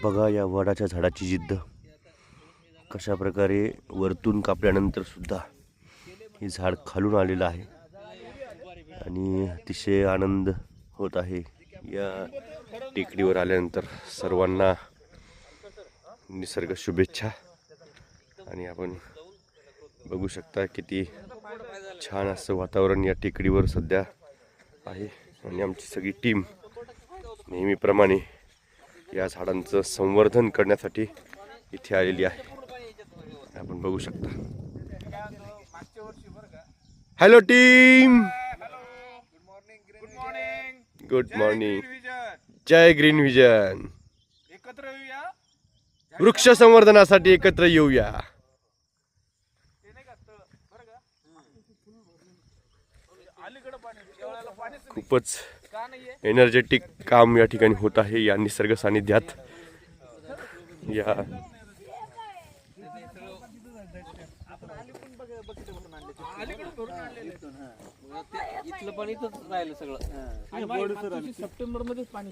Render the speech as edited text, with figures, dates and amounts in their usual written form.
बघा या वडाच्या झाडाची जिद्द कशा प्रकारे वरतून कापल्यानंतर सुद्धा हे झाड खालून आलेलं आहे आणि अतिशय आनंद होत आहे या टेकडीवर आल्यानंतर. सर्वांना निसर्ग शुभेच्छा. आणि आपण बघू शकता किती छान असं वातावरण या टेकडीवर सध्या आहे आणि आमची सगळी टीम नेहमीप्रमाणे या झाडांचं संवर्धन करण्यासाठी इथे आलेली आहे. आपण बघू शकता. Hello team, good morning. जय ग्रीन व्हिजन. एकत्र येऊया, वृक्ष संवर्धनासाठी एकत्र येऊया. खूपच एनर्जेटिक काम या ठिकाणी होत आहे या निसर्ग सानिध्यात. या इथलं पण इथंच राहिलं सगळं. सप्टेंबर मध्ये पाणी